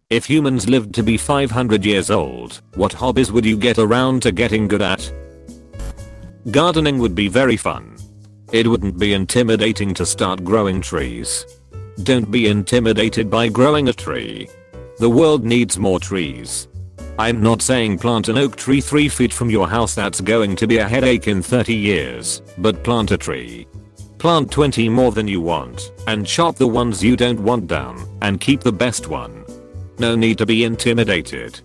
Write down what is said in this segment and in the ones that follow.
If humans lived to be 500 years old, what hobbies would you get around to getting good at? Gardening would be very fun. It wouldn't be intimidating to start growing trees. Don't be intimidated by growing a tree. The world needs more trees. I'm not saying plant an oak tree 3 feet from your house, that's going to be a headache in 30 years, but plant a tree. Plant 20 more than you want, and chop the ones you don't want down, and keep the best one. No need to be intimidated.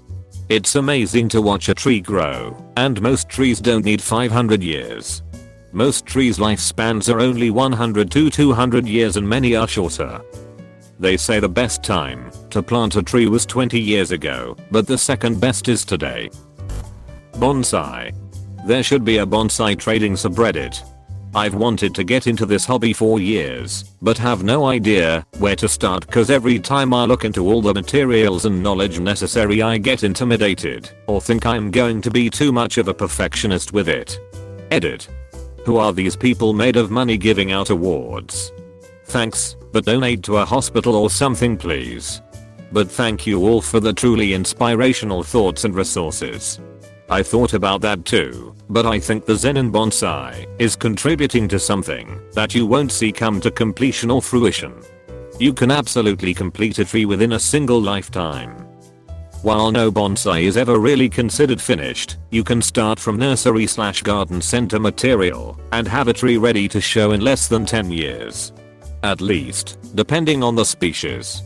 It's amazing to watch a tree grow, and most trees don't need 500 years. Most trees' lifespans are only 100 to 200 years and many are shorter. They say the best time to plant a tree was 20 years ago, but the second best is today. Bonsai. There should be a bonsai trading subreddit. I've wanted to get into this hobby for years, but have no idea where to start cause every time I look into all the materials and knowledge necessary I get intimidated or think I'm going to be too much of a perfectionist with it. Edit. Who are these people made of money giving out awards? Thanks, but donate to a hospital or something please. But thank you all for the truly inspirational thoughts and resources. I thought about that too, but I think the Zen in bonsai is contributing to something that you won't see come to completion or fruition. You can absolutely complete a tree within a single lifetime. While no bonsai is ever really considered finished, you can start from nursery/garden center material and have a tree ready to show in less than 10 years. At least, depending on the species.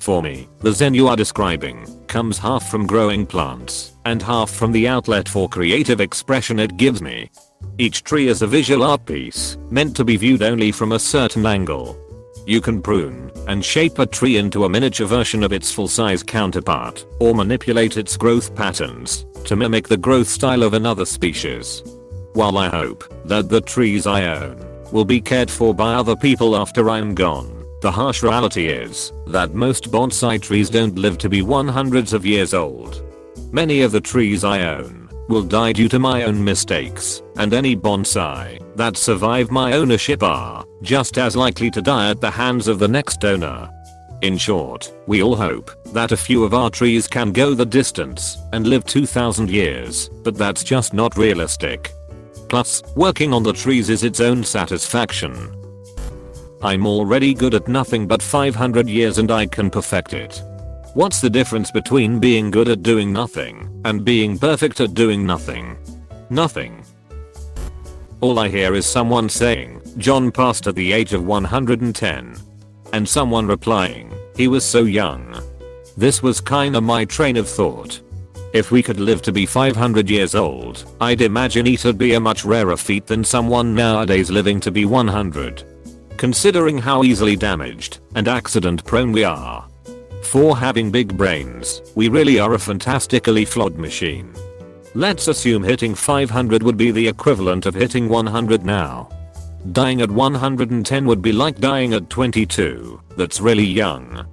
For me, the Zen you are describing comes half from growing plants and half from the outlet for creative expression it gives me. Each tree is a visual art piece meant to be viewed only from a certain angle. You can prune and shape a tree into a miniature version of its full-size counterpart, or manipulate its growth patterns to mimic the growth style of another species. While I hope that the trees I own will be cared for by other people after I'm gone, the harsh reality is that most bonsai trees don't live to be hundreds of years old. Many of the trees I own will die due to my own mistakes, and any bonsai that survive my ownership are just as likely to die at the hands of the next owner. In short, we all hope that a few of our trees can go the distance and live 2000 years, but that's just not realistic. Plus, working on the trees is its own satisfaction. I'm already good at nothing but 500 years and I can perfect it. What's the difference between being good at doing nothing and being perfect at doing nothing? Nothing. All I hear is someone saying, John passed at the age of 110. And someone replying, he was so young. This was kinda my train of thought. If we could live to be 500 years old, I'd imagine it'd be a much rarer feat than someone nowadays living to be 100. Considering how easily damaged and accident prone we are. For having big brains, we really are a fantastically flawed machine. Let's assume hitting 500 would be the equivalent of hitting 100 now. Dying at 110 would be like dying at 22, that's really young.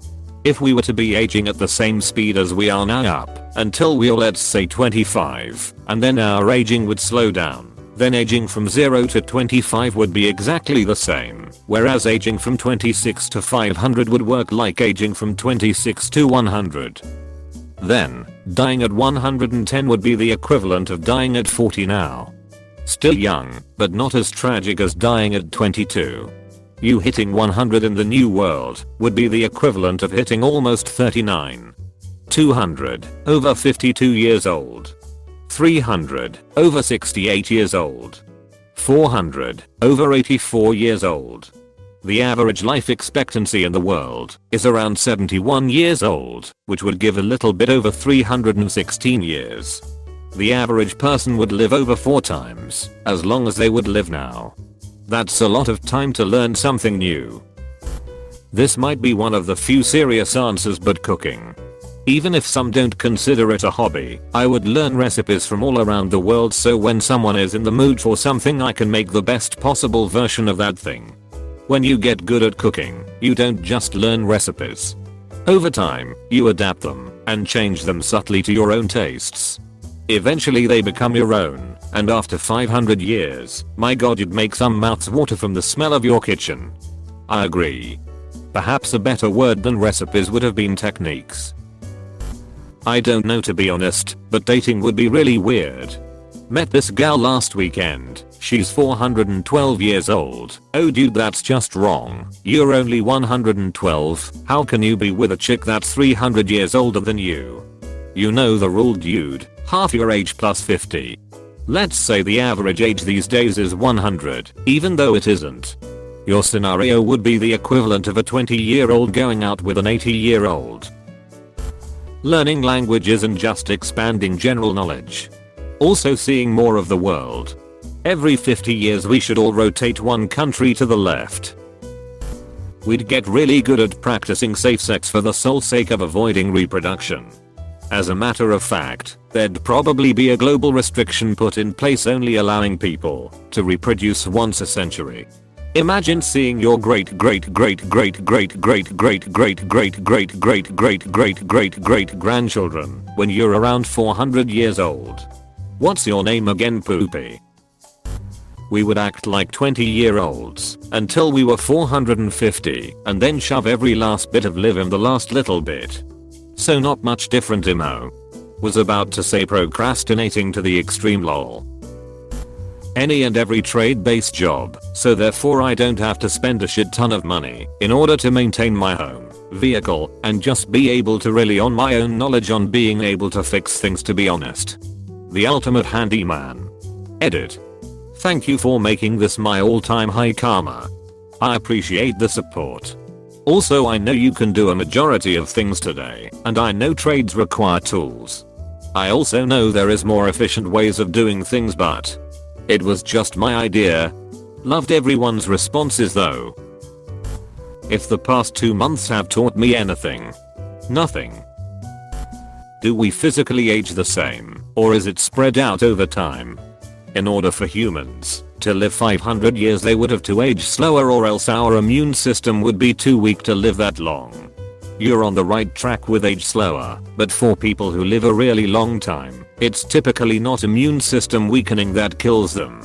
If we were to be aging at the same speed as we are now up until we are, let's say, 25, and then our aging would slow down, then aging from 0 to 25 would be exactly the same, whereas aging from 26 to 500 would work like aging from 26 to 100. Then, dying at 110 would be the equivalent of dying at 40 now. Still young, but not as tragic as dying at 22. You hitting 100 in the new world would be the equivalent of hitting almost 39. 200, over 52 years old. 300, over 68 years old. 400, over 84 years old. The average life expectancy in the world is around 71 years old, which would give a little bit over 316 years. The average person would live over 4 times as long as they would live now. That's a lot of time to learn something new. This might be one of the few serious answers, but cooking. Even if some don't consider it a hobby, I would learn recipes from all around the world so when someone is in the mood for something I can make the best possible version of that thing. When you get good at cooking, you don't just learn recipes. Over time, you adapt them and change them subtly to your own tastes. Eventually they become your own, and after 500 years, my god, you'd make some mouths water from the smell of your kitchen. I agree. Perhaps a better word than recipes would have been techniques. I don't know to be honest, but dating would be really weird. Met this gal last weekend. She's 412 years old. Oh dude, that's just wrong. You're only 112. How can you be with a chick that's 300 years older than you? You know the rule, dude. Half your age plus 50. Let's say the average age these days is 100, even though it isn't. Your scenario would be the equivalent of a 20-year-old going out with an 80-year-old. Learning language isn't just expanding general knowledge. Also seeing more of the world. Every 50 years we should all rotate one country to the left. We'd get really good at practicing safe sex for the sole sake of avoiding reproduction. As a matter of fact, there'd probably be a global restriction put in place only allowing people to reproduce once a century. Imagine seeing your great great great great great great great great great great great great great great great grandchildren when you're around 400 years old. What's your name again, Poopy? We would act like 20-year-olds until we were 450 and then shove every last bit of live in the last little bit. So not much different, Imo. Was about to say procrastinating to the extreme, lol. Any and every trade-based job, so therefore I don't have to spend a shit ton of money in order to maintain my home, vehicle, and just be able to rely on my own knowledge on being able to fix things, to be honest. The ultimate handyman. Edit. Thank you for making this my all-time high karma. I appreciate the support. Also, I know you can do a majority of things today, and I know trades require tools. I also know there is more efficient ways of doing things, but it was just my idea. Loved everyone's responses though. If the past 2 months have taught me anything, nothing. Do we physically age the same, or is it spread out over time? In order for humans to live 500 years, they would have to age slower, or else our immune system would be too weak to live that long. You're on the right track with age slower, but for people who live a really long time, it's typically not immune system weakening that kills them.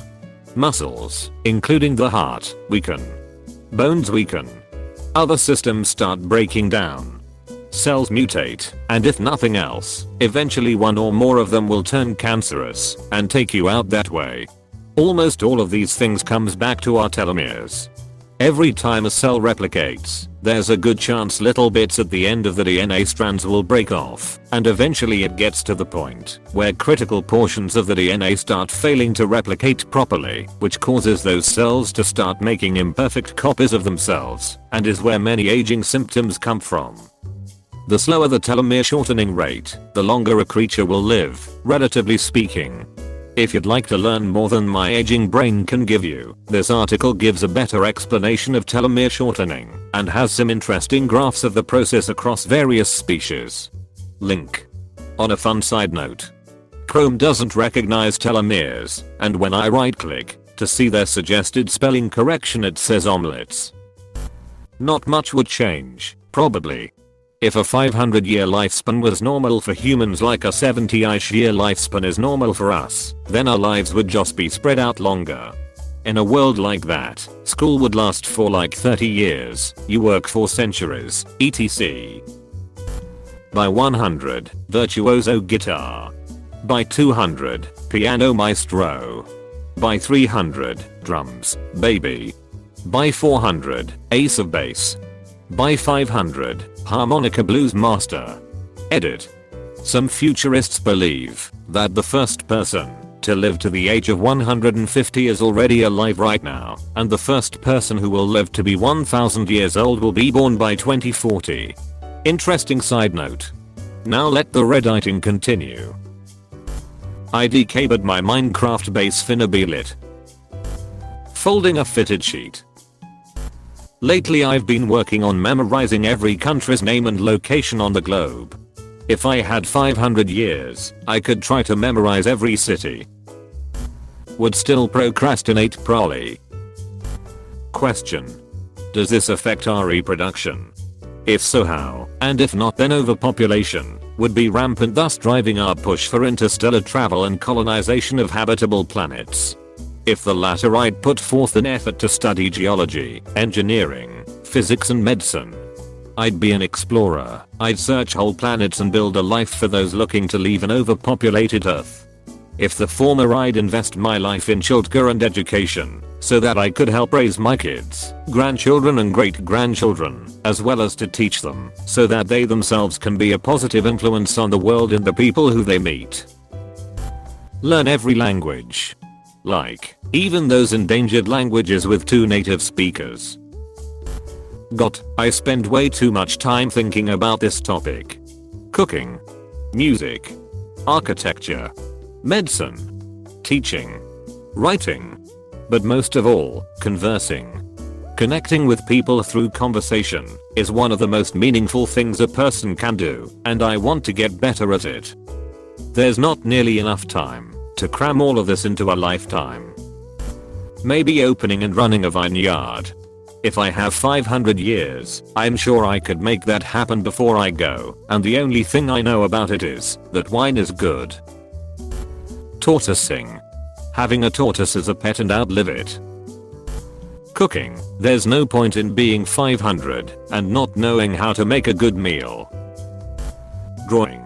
Muscles, including the heart, weaken. Bones weaken. Other systems start breaking down. Cells mutate, and if nothing else, eventually one or more of them will turn cancerous and take you out that way. Almost all of these things comes back to our telomeres. Every time a cell replicates, there's a good chance little bits at the end of the DNA strands will break off, and eventually it gets to the point where critical portions of the DNA start failing to replicate properly, which causes those cells to start making imperfect copies of themselves, and is where many aging symptoms come from. The slower the telomere shortening rate, the longer a creature will live, relatively speaking. If you'd like to learn more than my aging brain can give you, this article gives a better explanation of telomere shortening and has some interesting graphs of the process across various species. Link. On a fun side note, Chrome doesn't recognize telomeres, and when I right click to see their suggested spelling correction it says omelettes. Not much would change, probably. If a 500-year lifespan was normal for humans like a 70-ish year lifespan is normal for us, then our lives would just be spread out longer. In a world like that, school would last for like 30 years, you work for centuries, etc. By 100, virtuoso guitar. By 200, piano maestro. By 300, drums, baby. By 400, ace of base. By 500, harmonica blues master. Edit. Some futurists believe that the first person to live to the age of 150 is already alive right now, and the first person who will live to be 1000 years old will be born by 2040. Interesting side note. Now let the redditing continue. IDK, but my Minecraft base finna be lit. Folding a fitted sheet. Lately I've been working on memorizing every country's name and location on the globe. If I had 500 years, I could try to memorize every city. Would still procrastinate probably. Question. Does this affect our reproduction? If so, how? And if not, then overpopulation would be rampant, thus driving our push for interstellar travel and colonization of habitable planets. If the latter, I'd put forth an effort to study geology, engineering, physics and medicine. I'd be an explorer. I'd search whole planets and build a life for those looking to leave an overpopulated Earth. If the former, I'd invest my life in childcare and education, so that I could help raise my kids, grandchildren and great-grandchildren, as well as to teach them, so that they themselves can be a positive influence on the world and the people who they meet. Learn every language. Like, even those endangered languages with 2 native speakers. I spend way too much time thinking about this topic. Cooking. Music. Architecture. Medicine. Teaching. Writing. But most of all, conversing. Connecting with people through conversation is one of the most meaningful things a person can do, and I want to get better at it. There's not nearly enough time to cram all of this into a lifetime. Maybe opening and running a vineyard. If I have 500 years, I'm sure I could make that happen before I go, and the only thing I know about it is that wine is good. Tortoising. Having a tortoise as a pet and outlive it. Cooking. There's no point in being 500 and not knowing how to make a good meal. Drawing.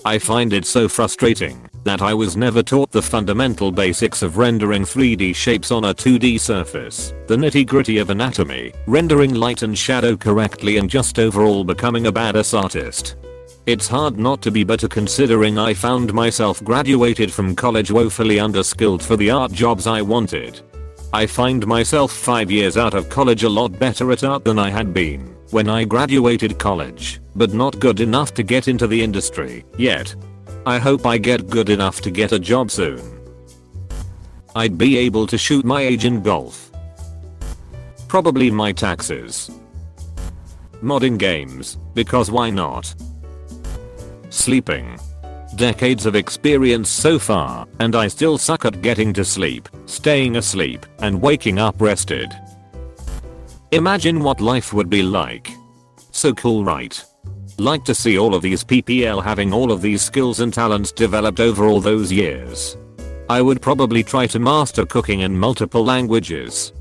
I find it so frustrating that I was never taught the fundamental basics of rendering 3D shapes on a 2D surface, the nitty-gritty of anatomy, rendering light and shadow correctly, and just overall becoming a badass artist. It's hard not to be bitter considering I found myself graduated from college woefully underskilled for the art jobs I wanted. I find myself 5 years out of college a lot better at art than I had been when I graduated college, but not good enough to get into the industry yet. I hope I get good enough to get a job soon. I'd be able to shoot my age in golf. Probably my taxes. Modding games, because why not? Sleeping. Decades of experience so far, and I still suck at getting to sleep, staying asleep, and waking up rested. Imagine what life would be like. So cool, right? Like to see all of these PPL having all of these skills and talents developed over all those years. I would probably try to master cooking in multiple languages,